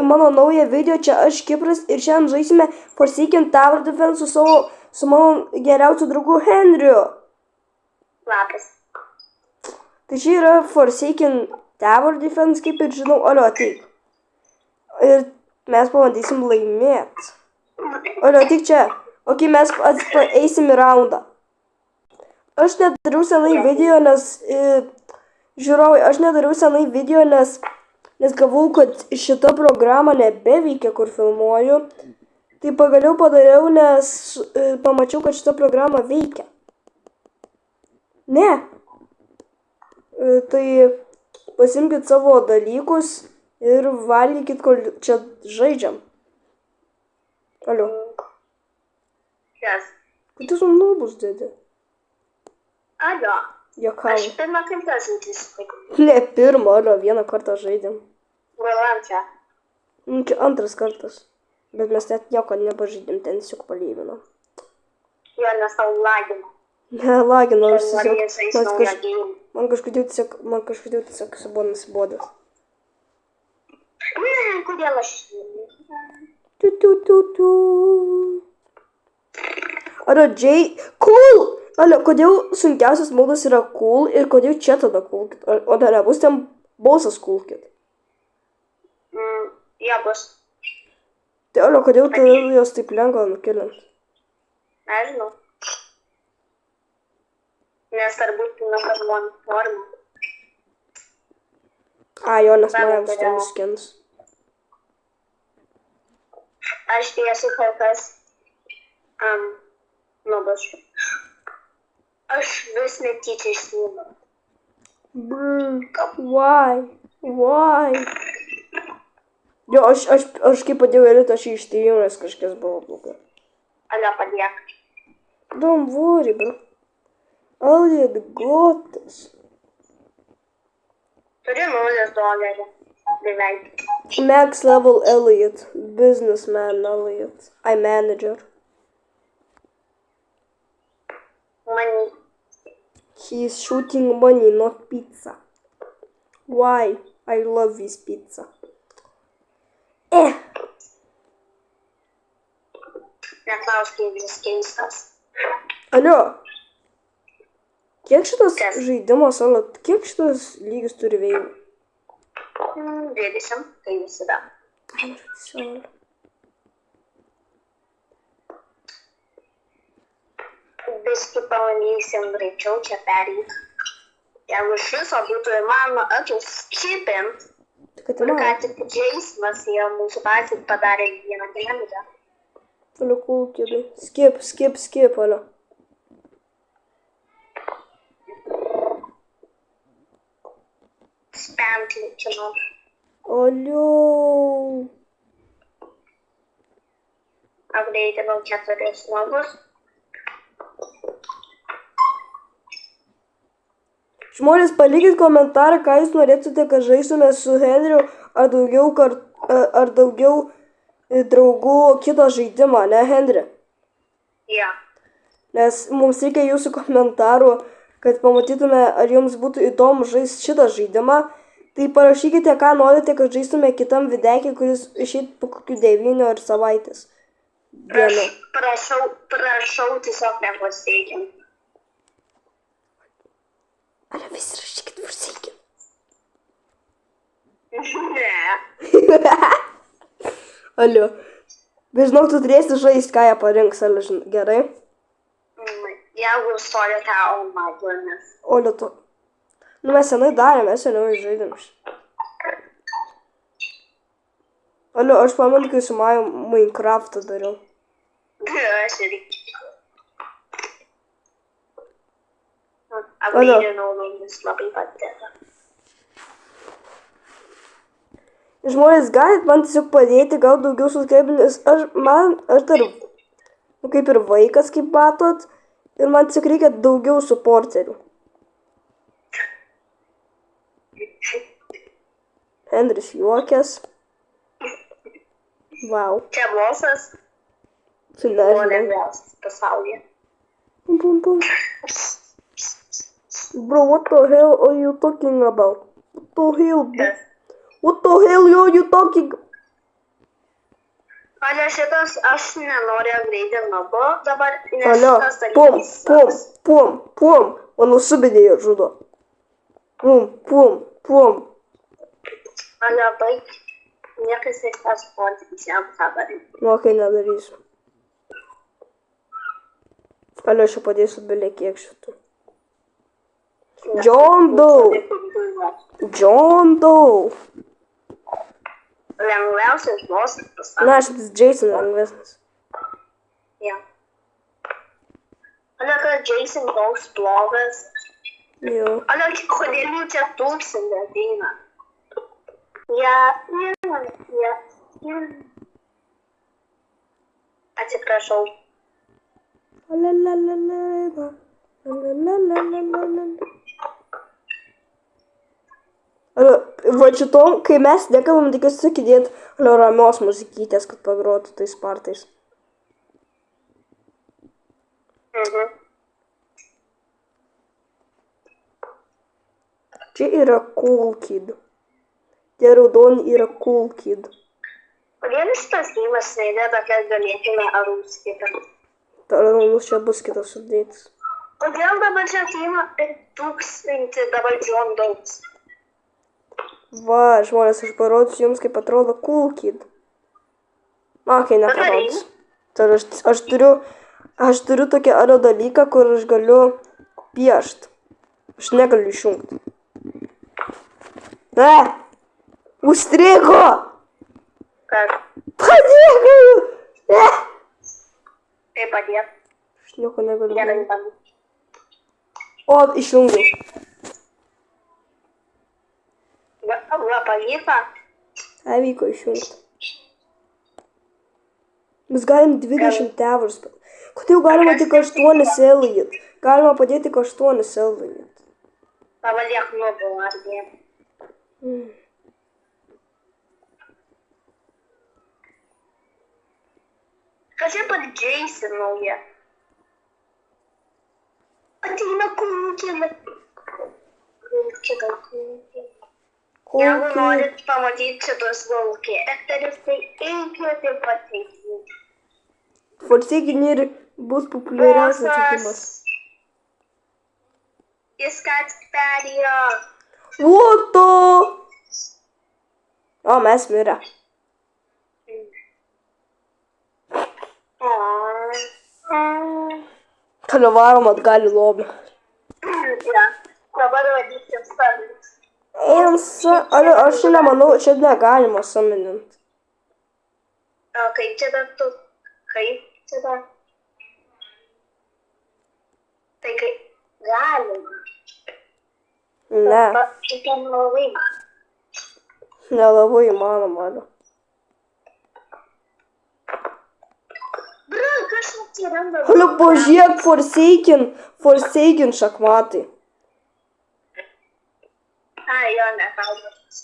mano naują video, čia aš Kipras ir šiandien žaisime Forsaken Tower Defense su mano geriausiu draugu Henriu. Labas. Tai čia yra Forsaken Tower Defense, kaip ir žinau, Olio ateik. Ir mes pabandysim laimėti. Olio ateik čia. Ok, mes eisim į raundą. Aš nedariau senai video, nes... Žiūrovai, aš nedariau senai video, nes gavau, kad šita programa nebeveikia, kur filmuoju. Tai pagaliau padariau, nes pamačiau, kad šita programa veikia. Ne. Tai pasimkit savo dalykus ir valgykit, kol čia žaidžiam. Alio. Yes. Kad tu nubus, dėdė? Alio. Jokau. Aš pirmą kartą žaidžiu. Ne pirmą, Alio, vieną kartą žaidėm. Gal antrą. Čia antras kartas. Bet mes net nieko nepažaidėm, ten tiesiog palygino. Jo, nes tau lagino. Ne, lagino, aš tiesiog... Man kažkodėl tiesiog buvo nusibodęs. Kodėl aš... Alio, Jay... Cool! Alio, kodėl sunkiausias modas yra cool ir kodėl čia tada cool kit? O dar nebus ten balsas cool kit? Jo, bus. Tai Alio, kodėl tada jos taip lengva nukilint? Nežinau. Nes ar būtų nukarmon formą. Jo, nes man ten skins. Aš tiesiu kol kas nubašu. Aš vis netyčia išsijungiu. Why? Jo, aš kaip padėjau elitą, aš ištėjau, nes kažkas buvo blogai. Alio, padėk. Don't worry, bro. Elliot got this. Turiu $0. Beveik. Max level Elliot. Businessman Elliot. I manager. Money. He's shooting money, not pizza. Why? I love his pizza. Neklausk, kaip jis keistas. Alio. Kiek šitas žaidimas, Alio, kiek šitas lygis turi vėjų? 20, tai visada. Biskį pabandysim greičiau čia pereit. Jeigu iš viso būtų įmanoma skipint, ką tik Jasonas jau mūsų patys padarė vieną dėmesį. Alio, cool, kidai. Skip, Alio. Spam klikinu. Alio. Apdeitinau 4 slogus. Žmonės, palikit komentarą, ką jūs norėtumėte, kad žaisime su Henriu, ar daugiau draugų kito žaidimo, ne, Henri? Jo. Nes mums reikia jūsų komentarų, kad pamatytume, ar jums būtų įdomu žaisti šitą žaidimą. Tai parašykite, ką norite, kad žaistume kitam videkį, kuris išeit po kokių 9 ar savaitės. Prašau tiesiog nepasiekim. Alio, visi rašykit Forsaken. Ne. Alio. Bet žinau, tu turėsi žaisti, ką jie parinks, Alio, gerai? Jeigu storite, oh my goodness. Olio, tu. Nu, mes senai darėm, mes seniau žaidėm. Alio, aš pamenu, kai su Maju Minecraftą dariau. Aš irgi. Apgleidinau naujus labai patiko. Žmonės, galit man tiesiog padėti, gal daugiau subscribinės. Aš dar, kaip ir vaikas, kaip matot, ir man tiesiog reikia daugiau supporterių. Henris juokės. Wow. Čia balsas. Nežinau. Lengviausias pasaulyje. Pum. Bro, what the hell are you talking about? What the hell, bro? Yes. What the hell are you talking? Ale šitas aš nenoriu upgrade nubo dabar, nes Alio, šitas pum, dalykas. pum, pum, pum. Mano subidėjo žudo. Pum, pum, pum. Ale baig. Niekas iš tas pontys jam tą daryti. Nu, kai nedarysiu. Alio, aš jau padėsiu belė kiek šitų. John Doe. John Doe. Lengviausias bosas pasaulyje. Na, šitas Jason lengvesnis. Ja. Ale kad Jason toks blogas. Jo. Ale kodėl jų čia 1000 ateina? Ja. Atsiprašau. Va šitom, kai mes nekalbam, tik sakydėt ramios muzikytės, kad pagrotų tais partais. Čia yra Cool Kid. Tie raudoni yra Cool Kid. Kodėl šitas gyvas neįdeda, kad galėtume arūs kitą? Mums čia bus kitas sudėtis. Kodėl dabar čia ateina 1000 dabar John Doe's? Va, žmonės, aš parodysiu jums, kaip atrodo Cool Kid. Na, kai neparodysiu. Tai aš turiu tokį aro dalyką, kur aš galiu piešt. Aš negaliu išjungti. Ne! Užstrigo! Kad? Padėk! Ne! Kaip padėt? Aš nieko negaliu. Gerai, tam. O, išjungiau. Va, pavyko? Pavyko išjungti. Mes galim 20 eurus. Kodėl galima tik 8 selvyt? Galima padėti tik 8 selvyt. Pavaliek nubu, ar ne? Kas čia pat Jason nauja? Ateina kūkina. Jeigu norit pamatyti šitos laukė aktorius, tai eikite pateikti. Forsaken ir bus populiariausias žaidimas. Jis ką tik perėjo. Voto! O, mes mirę. Toliau varom atgal į lobį. Ja, dabar vadysim stalus. Aš nemanau, čia negalima saminint. O kaip čia dar tu? Kaip čia dar? Tai kaip galima. Ne, Tai ten labai. nelabai įmanoma. Bra, kas atsiranda? Alio, pažiūrėk, Forsaken šachmatai. Ai, jo, nekalbas.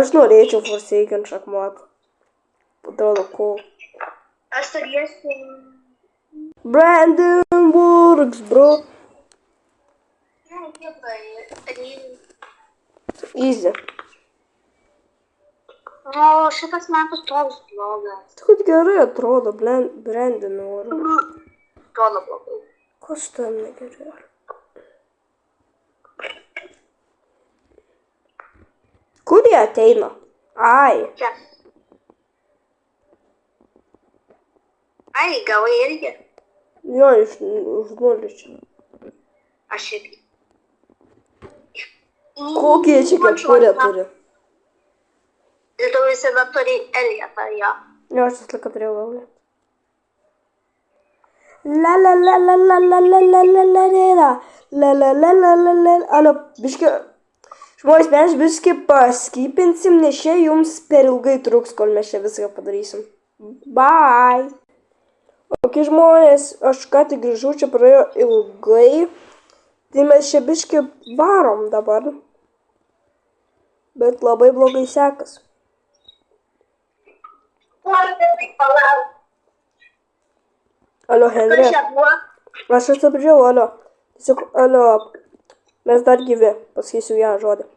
Aš norėčiau Forsaken šachmatų. Atrodo, cool. Aš turėsiu... Brandon Works, bro. Ne, gerai. Easy. O, šitas metas toks blogas. Tik gerai atrodo, Brandon Works. Atrodo blogai. Kas tam negerai? Kur jie ateina? Ai. Čia. Ai, gavai irgi. Jo, iš nulio čia. Aš irgi. Kokį jie čia kepurę turi? Ir tu visada turi Eliotą, jo. Jo, aš visą laiką turėjau galvoje. La la la la la la la la la la la la la la la la la. Alio, biški, žmonės, mes biški paskipinsim, nes čia jums per ilgai truks, kol mes čia viską padarysim. Bye. Ok, žmonės, aš ką tik grįžau, čia praėjo ilgai. Tai mes čia biški varom dabar. Bet labai blogai sekas. Alio, Henry. Kas čia buvo? Aš atsiprašau, alio. Tiesiog, alio, mes dar gyvi. Pasakysiu ją žodį.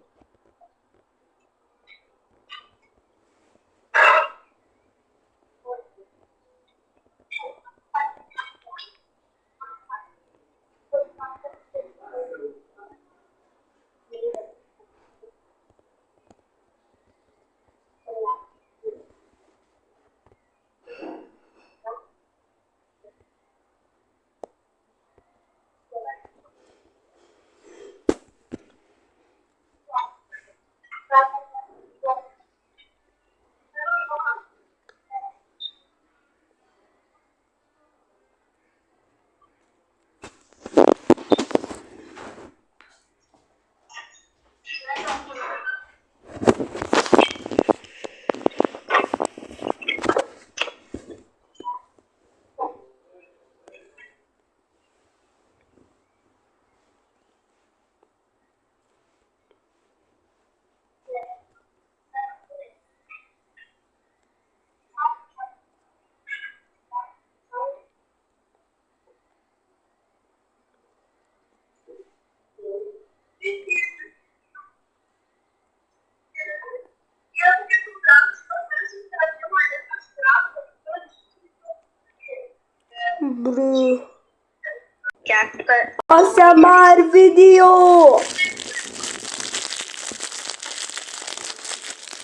ASMR video.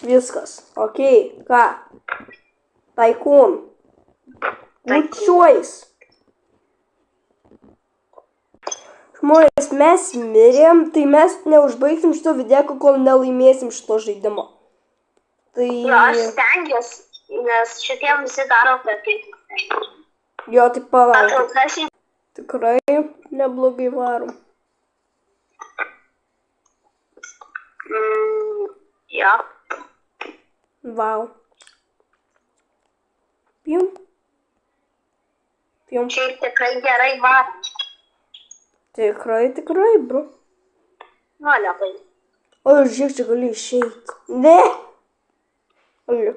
Viskas. Ok, ką? Taikūn. Good choice. Žmonės, mes mirėm, tai mes neužbaigsim šito video, kol nelaimėsim šito žaidimo. Tai... Jo, aš stengiuosi, nes šitie visi daro per 5. Jo, tai palauk. Atrodo, Tikrai neblogai varom. jo. Vau. Pium. Pium. Šiaip tikrai gerai varom. Tikrai, bro. Nu, labai. O, žiūrėk, čia gali išeiti. Ne! Oi.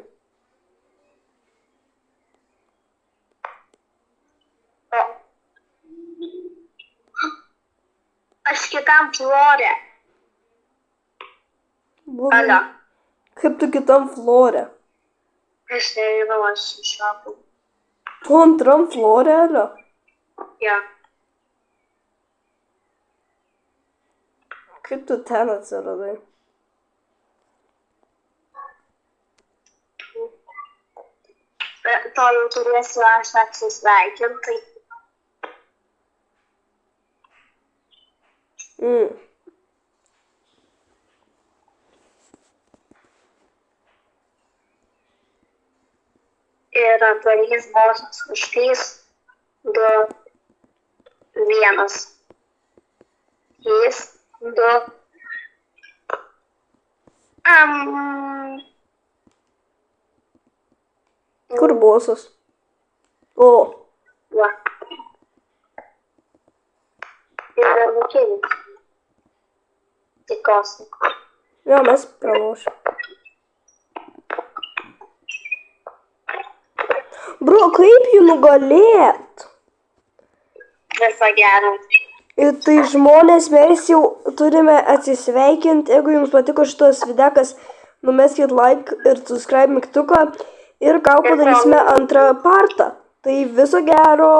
Aš kitam flore. Blogai. Alio. Kaip tu kitam flore? Aš nežinau, aš iššokau. Tu antram flore, alio? Jo. Kaip tu ten atsiradai? To jau turėsiu aš atsisveikinti. Ir atvarys bosas kažkaip 2, 1. Jis 2. Kur bosas? O. Va. Ir dar nukėlė. Tikiuosi. Jo, mes pralošim. Bro, kaip jų nugalėt? Visą gerą. Ir tai žmonės, mes jau turime atsisveikinti. Jeigu jums patiko šitas videokas, numeskit like ir subscribe mygtuką. Ir gal padarysime antrą partą. Tai viso gero.